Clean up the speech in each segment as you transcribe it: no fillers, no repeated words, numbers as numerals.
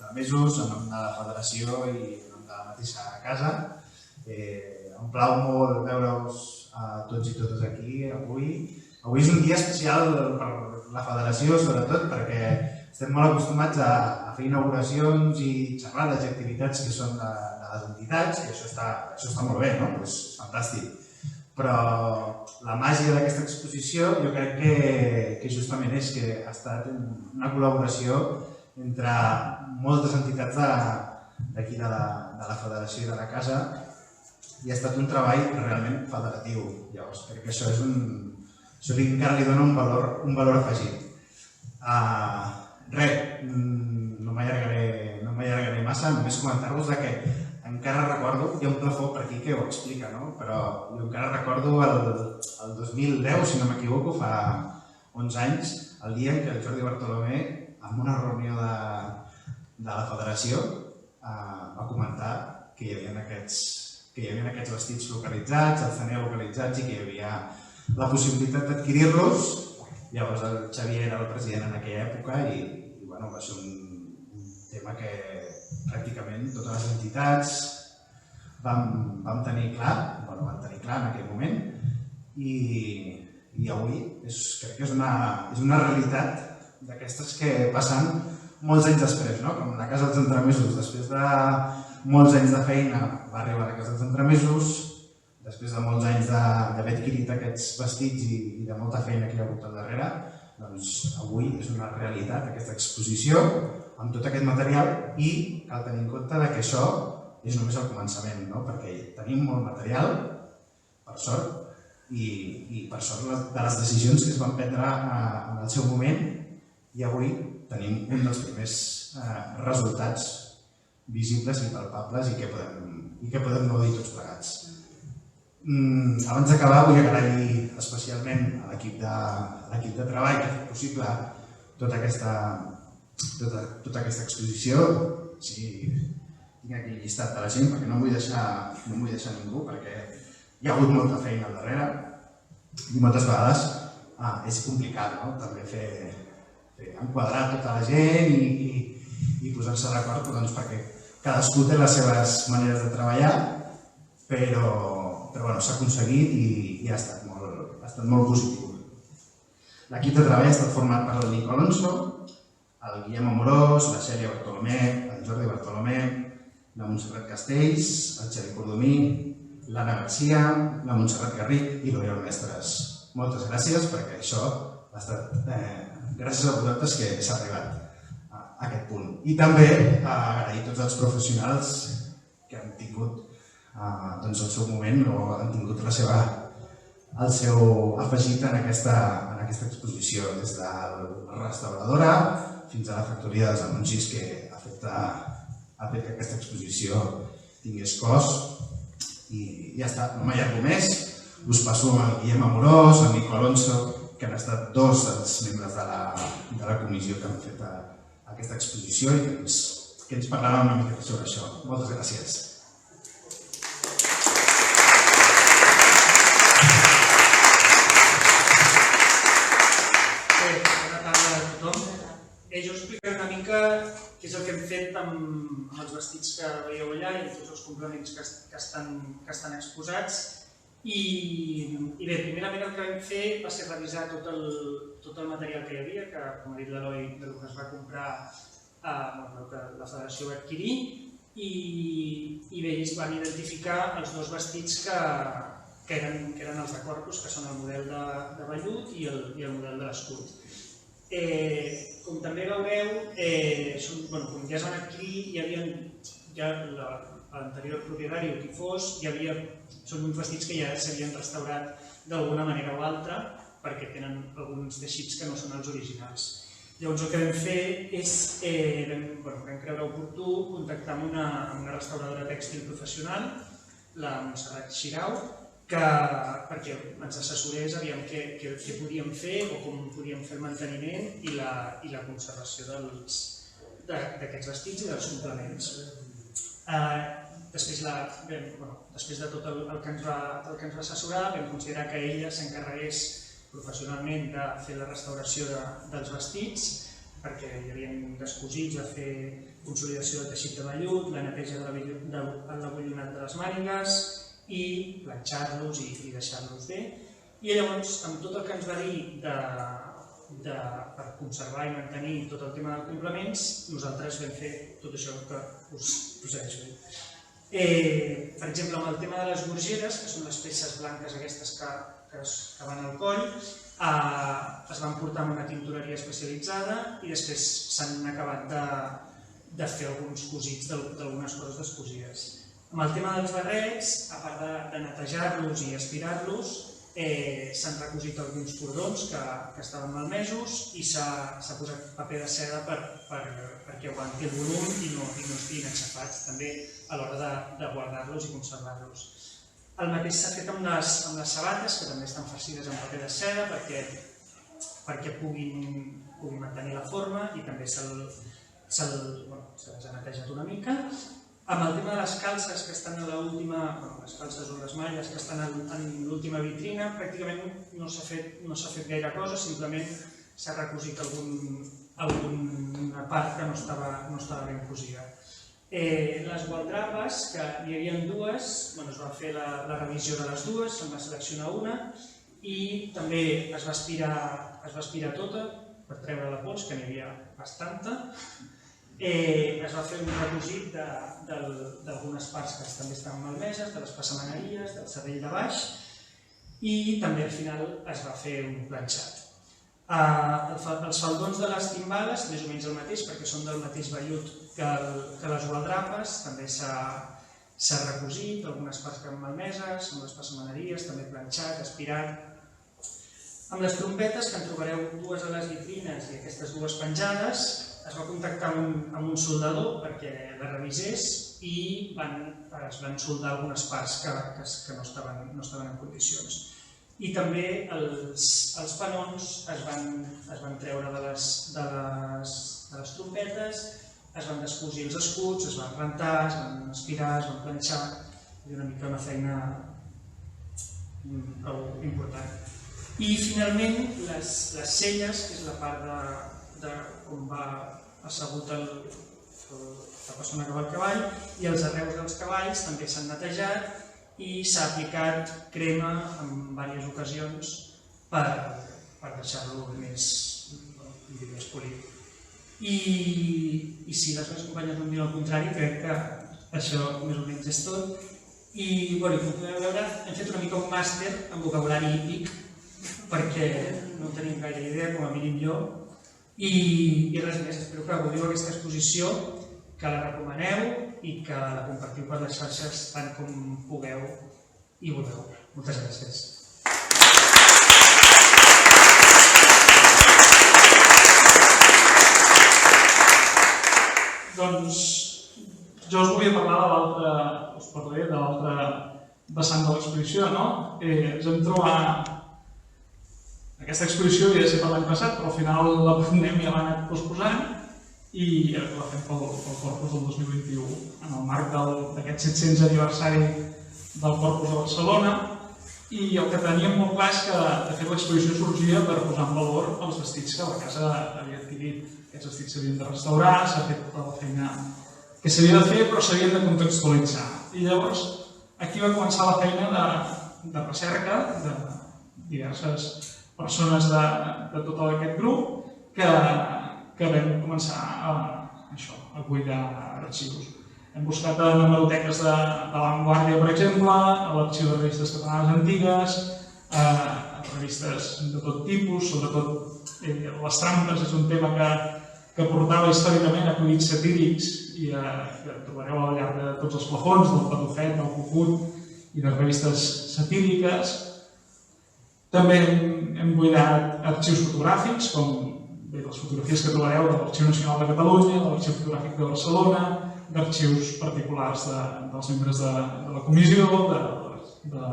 Centramesos, en nom de la federació i en nom de la mateixa casa. Em plau molt veure-us tots i totes aquí avui. Avui és un dia especial per la federació, sobretot perquè estem molt acostumats a fer inauguracions i xerrades i activitats que són de les entitats, i això està molt bé, no? És fantàstic. Però la màgia d'aquesta exposició jo crec que justament és que ha estat una col·laboració entre moltes entitats d'aquí de la federació i de la casa, i ha estat un treball realment federatiu. Llavors crec que això encara li dona un valor afegit. Res, no m'allargaré massa, només comentar-vos que encara recordo, hi ha un plafó per aquí que ho explica, no? Però jo encara recordo el 2010, si no m'equivoco, fa 11 anys, el dia en què el Jordi Bartolomé, en una reunió de la federació, va comentar que hi havia aquests vestits localitzats, els tenia localitzats i que hi havia la possibilitat d'adquirir-los. Llavors el Xavier era el president en aquella època i va ser un tema que pràcticament totes les entitats vam tenir clar en aquell moment, i avui crec que és una realitat d'aquestes que passen molts anys després, com la Casa dels Entremesos. Després de molts anys de feina va arribar a la Casa dels Entremesos, després de molts anys d'haver adquirit aquests vestits i de molta feina que hi ha hagut al darrere, doncs avui és una realitat aquesta exposició amb tot aquest material, i cal tenir en compte que això és només el començament, perquè tenim molt material, per sort, i per sort de les decisions que es van prendre en el seu moment, i avui tenim un dels primers resultats visibles i palpables i que podem gaudir tots plegats. Abans d'acabar vull agrair especialment a l'equip de treball que ha fet possible tota aquesta exposició. Tinc aquí el llistat de la gent perquè no em vull deixar ningú, perquè hi ha hagut molta feina al darrere i moltes vegades és complicat també fer enquadrar tota la gent i posar-se d'acord, perquè cadascú té les seves maneres de treballar, però s'ha aconseguit i ha estat molt positiu. L'equip de treball ha estat format per el Nico Alonso, el Guillem Amorós, la Cèlia Bartolomé, el Jordi Bartolomé, la Montserrat Castells, el Xavi Cordomí, l'Anna Garcia, la Montserrat Garric i l'Oriol Mestres. Moltes gràcies, perquè això ha estat gràcies a vosaltres que s'ha arribat a aquest punt. I també agrair tots els professionals que han tingut el seu moment o han tingut el seu afegit en aquesta exposició, des de la restauradora fins a la factoria dels anuncis que ha fet que aquesta exposició tingués cos. I ja està, no m'allargo més. Us passo el Guillem Amorós, el Nico Alonso, que han estat dos dels membres de la comissió que han fet aquesta exposició i que ens parlaran una mica sobre això. Moltes gràcies. Jo us explicaré una mica què és el que hem fet amb els vestits que veieu allà i tots els complements que estan exposats. I bé, primerament el que vam fer va ser revisar tot el material que hi havia, que, com ha dit l'Eloi, del que es va comprar, que la federació va adquirir, i bé, ells van identificar els dos vestits que eren els de Corpus, que són el model de vellut i el model de l'escut. Com també veureu, com ja es van adquirir, l'anterior propietari o qui fos, són uns vestits que ja s'havien restaurat d'alguna manera o altra, perquè tenen alguns teixits que no són els originals. Llavors el que vam fer és, vam creure oportú contactar amb una restauradora tèxtil professional, la Montserrat Xirau, perquè ens assessorés aviam què podíem fer o com podíem fer el manteniment i la conservació d'aquests vestits i dels complements. Després de tot el que ens va assessorar, vam considerar que ella s'encarregués professionalment de fer la restauració dels vestits perquè hi havia descosits, a fer consolidació del teixit de vellut, la neteja de l'abollonat de les mànigues i planxar-los i deixar-los bé. I llavors, amb tot el que ens va dir per conservar i mantenir tot el tema dels complements, nosaltres vam fer tot això que us procedeixo. Per exemple, amb el tema de les gorgeres, que són les peces blanques aquestes que van al coll, es van portar amb una tintoreria especialitzada i després s'han acabat de fer alguns cosits d'algunes coses descosides. Amb el tema dels barrets, a part de netejar-los i aspirar-los, s'han recosit alguns cordons que estaven malmesos i s'ha posat paper de seda perquè aguanti el volum i no estiguin enxafats, també a l'hora de guardar-los i conservar-los. El mateix s'ha fet amb les sabates, que també estan farcides amb paper de seda perquè puguin mantenir la forma i també se les ha netejat una mica. Amb el tema de les calces que estan a l'última, les calces o les malles que estan en l'última vitrina, pràcticament no s'ha fet gaire cosa, simplement s'ha recosit alguna part que no estava ben cosida. Les gualdrapes, que n'hi havia dues, es va fer la revisió de les dues, se'n va seleccionar una i també es va aspirar tota per treure la pols, que n'hi havia bastanta. Es va fer un recosit d'algunes parts que també estaven malmeses, de les passamaneries, del serrell de baix i també al final es va fer un planxat. Els faldons de les timbales, més o menys el mateix, perquè són del mateix vellut que les gualdrapes, també s'ha recosit, algunes parts que eren malmeses, amb les passamaneries, també planxat, aspirat. Amb les trompetes, que en trobareu dues a les vitrines i aquestes dues penjades, es va contactar amb un soldador perquè la revisés i es van soldar algunes parts que no estaven en condicions. I també els panons es van treure de les trompetes, es van descosir els escuts, es van rentar, es van aspirar, es van planxar, i una mica una feina prou important. I finalment les celles, que és la part on va assegut la persona que va al cavall, i els arreus dels cavalls també s'han netejat i s'ha aplicat crema en diverses ocasions per deixar-lo més polit. I si les meves companyes no em diuen el contrari, crec que això més o menys és tot. I com podeu veure, hem fet una mica un màster en vocabulari hípic perquè no tenim gaire idea, com a mínim jo. I res més, espero que gaudiu aquesta exposició, que la recomaneu i que la compartiu per les xarxes tant com pugueu i vulgueu. Moltes gràcies. Doncs jo us volia parlar de l'altre vessant de l'exposició, no? Ens hem trobat... Aquesta exposició havia de ser per l'any passat, però al final la pandèmia l'ha anat posposant i la fem pel Corpus del 2021, en el marc d'aquest 700 aniversari del Corpus de Barcelona. I el que teníem molt clar és que, de fet, l'exposició sorgia per posar en valor els vestits que la casa havia adquirit. Aquests vestits s'havien de restaurar, s'ha fet tota la feina que s'havia de fer, però s'havien de contextualitzar. I llavors, aquí va començar la feina de recerca de diverses persones de tot aquest grup que vam començar a buidar arxius. Hem buscat a hemeroteques de La Vanguardia, per exemple, a l'arxiu de revistes catalanes antigues, a revistes de tot tipus, sobretot les trampes és un tema que portava històricament acudits satírics i que trobareu al llarg de tots els plafons, del Patufet, del Cucut i de revistes satíriques. També hem buidat arxius fotogràfics, com les fotografies que trobareu de l'Arxiu Nacional de Catalunya, de l'Arxiu Fotogràfic de Barcelona, d'arxius particulars dels membres de la comissió, del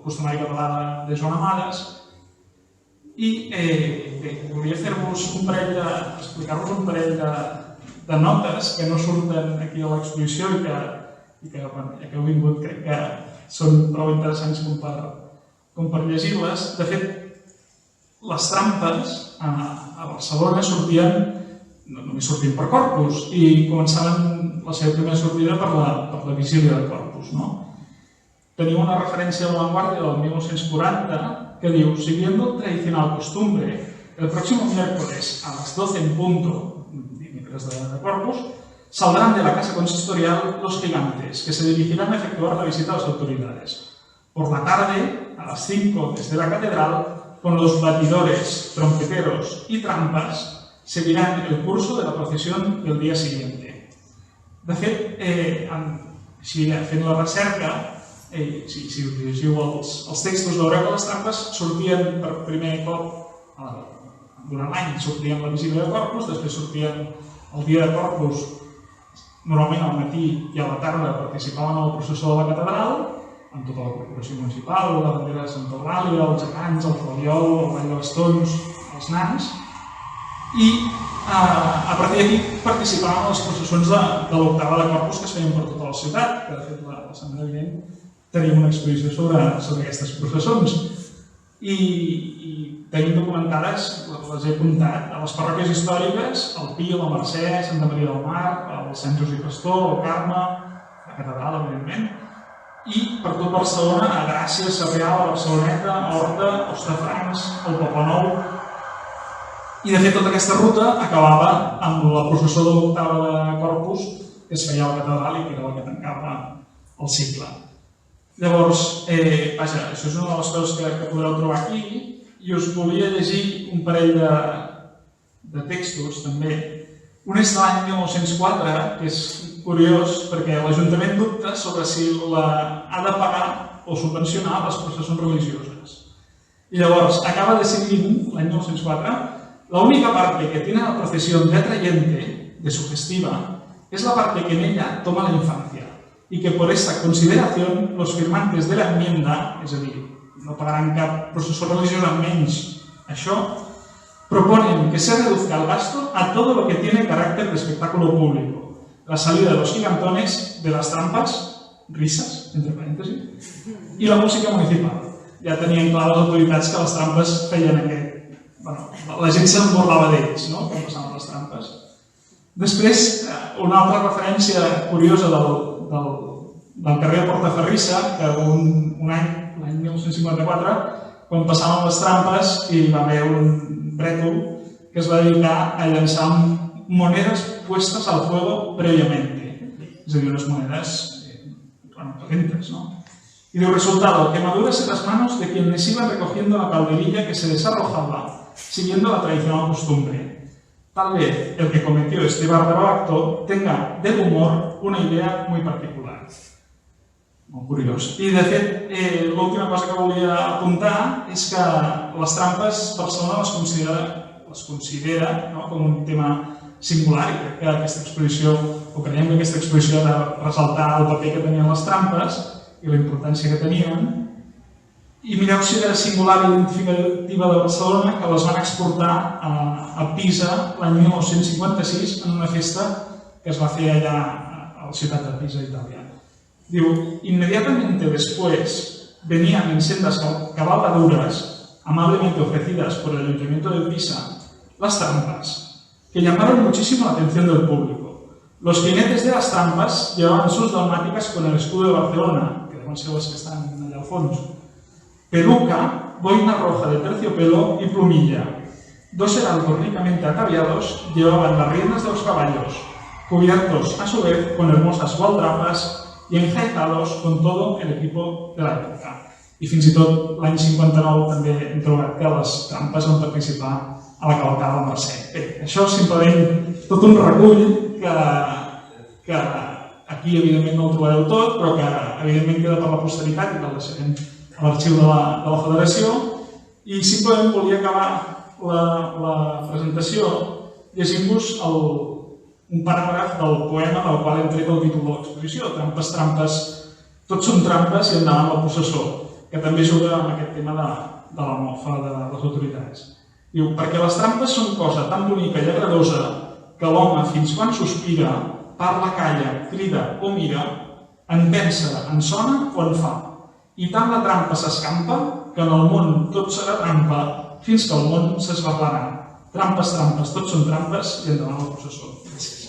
costumari català de Joan Amades. I volia explicar-vos un parell de notes que no surten aquí a l'exposició i que heu vingut, crec que són prou interessants com per llegir-les. De fet, les trampes a Barcelona sortien només sortint per Corpus i començaven la seva primera sortida per la vigília de Corpus. Tenim una referència a La Vanguardia del 1940 que diu: siguiendo el tradicional costumbre, el próximo miércoles a las 12 en punto, dimecres de Corpus, saldrán de la casa consistorial los gigantes que se dirigirán a efectuar la visita a las autoridades. Por la tarde, a las 5 desde la catedral, con los batidores, trompeteros y trampas, seguirán el curso de la procesión del día siguiente. De fet, fent la recerca, si llegiu els textos, veureu que les trampes sortien per primer cop durant l'any, sortien la vigília de Corpus, després sortien el dia de Corpus, normalment al matí i a la tarda participaven a la processó de la catedral, amb tota la corporació municipal, la bandera de Santa Eulàlia, els gegants, el flabiol, el ball de bastons, els nans, i a partir d'aquí participaven en les processons de l'octava de Corpus que es feien per tota la ciutat, que de fet la setmana vinent tenim una exposició sobre aquestes processons. I tenim documentades, les he apuntat, a les parròquies històriques, el Pi, la Mercè, Santa Maria del Mar, el Sant Josep Pastor, el Carme, la catedral, evidentment, i per tot Barcelona, a Gràcia, Sarrià, la Barceloneta, Horta, Hostafrancs, el Poblenou. I de fet tota aquesta ruta acabava amb la processó de l'octava de Corpus que es feia a la catedral i que era la que tancava el cicle. Llavors, vaja, això és una de les coses que podreu trobar aquí i us volia llegir un parell de textos també. Un és de l'any 1904, que és curiós perquè l'Ajuntament dubta sobre si ha de pagar o subvencionar les processons religioses. Y llavors acaba decidiendo, l'any 1904, la única parte que tiene la procesión de atrayente, de sugestiva, es la parte que en ella toma la infancia, y que por esa consideración los firmantes de la enmienda, es decir, no pagaran cap processó religiosa menys això, proponen que se reduzca el gasto a todo lo que tiene carácter de espectáculo público, la salida de los gigantones, de las trampas, risas, entre paréntesis, y la música municipal. Ja tenien clar les autoritats que les trampes feien aquest... Bueno, la gent se'n burlava d'ells, no?, quan passaven les trampes. Després, una altra referència curiosa del carrer de Portaferrissa, que un any, l'any 1954, quan passaven les trampes, hi va haver un brètol que es va dedicar a llançar monedes puestas al fuego previamente. És a dir, unes monedes calentes, ¿no? Y de resultado, quemaduras en las manos de quienes iban recogiendo la calderilla que se desarrojaba, siguiendo la tradicional costumbre. Tal vez el que cometió este bárbaro acto tenga del humor una idea muy particular. Molt curiós. I de fet, l'última cosa que volia apuntar és que les trampes Barcelona les considera com un tema singular i crec que aquesta exposició, o creiem que aquesta exposició ha de ressaltar el paper que tenien les trampes i la importància que tenien. I mireu si era singular i identificativa de Barcelona que les van exportar a Pisa l'any 1956 en una festa que es va fer allà a la ciutat de Pisa, Itàlia. Diu, inmediatamente después venían en sendas cabalgaduras amablemente ofrecidas por el Ayuntamiento de Pisa las trampas, que llamaron muchísimo la atención del público. Los jinetes de las trampas llevaban sus dalmáticas con el escudo de Barcelona, que deben ser los que están allá al fondo, peluca, boina roja de terciopelo y plumilla. Dos heraldos ricamente ataviados llevaban las riendas de los caballos, cubiertos a su vez con hermosas gualdrapas y enjaetados con todo el equipo de la època. I fins i tot l'any 59 també hem trobat que les trampes van participar a la cavalcada del Mercè. Bé, això és simplement tot un recull que aquí evidentment no el trobareu tot, però que evidentment queda per la posteritat i que el deixarem a l'arxiu de la Federació. I simplement volia acabar la presentació llegint-vos un paràgraf del poema del qual hem tret el títol de l'exposició, Trampes, trampes, tots són trampes i endavant la processó, que també juga amb aquest tema de la mofa de les autoritats. Diu, perquè les trampes són cosa tan bonica i agradosa que l'home, fins quan sospira, parla, calla, crida o mira, en pensa, en sona o en fa. I tant la trampa s'escampa que en el món tot serà trampa fins que el món s'esberlarà. Trampes, trampes, tots són trampes i endavant el processó. Gràcies.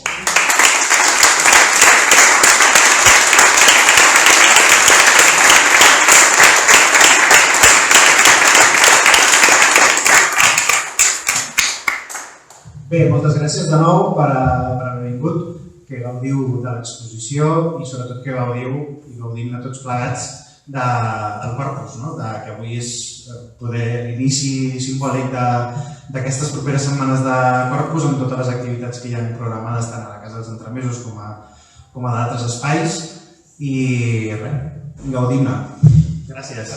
Bé, moltes gràcies de nou per haver vingut, que gaudiu de l'exposició i sobretot que gaudim de tots plegats del Corpus, que avui és poder l'inici simbòlic d'aquestes properes setmanes de Corpus amb totes les activitats que hi ha programades tant a la Casa dels Entremesos com a d'altres espais i res, gaudim-ne. Gràcies.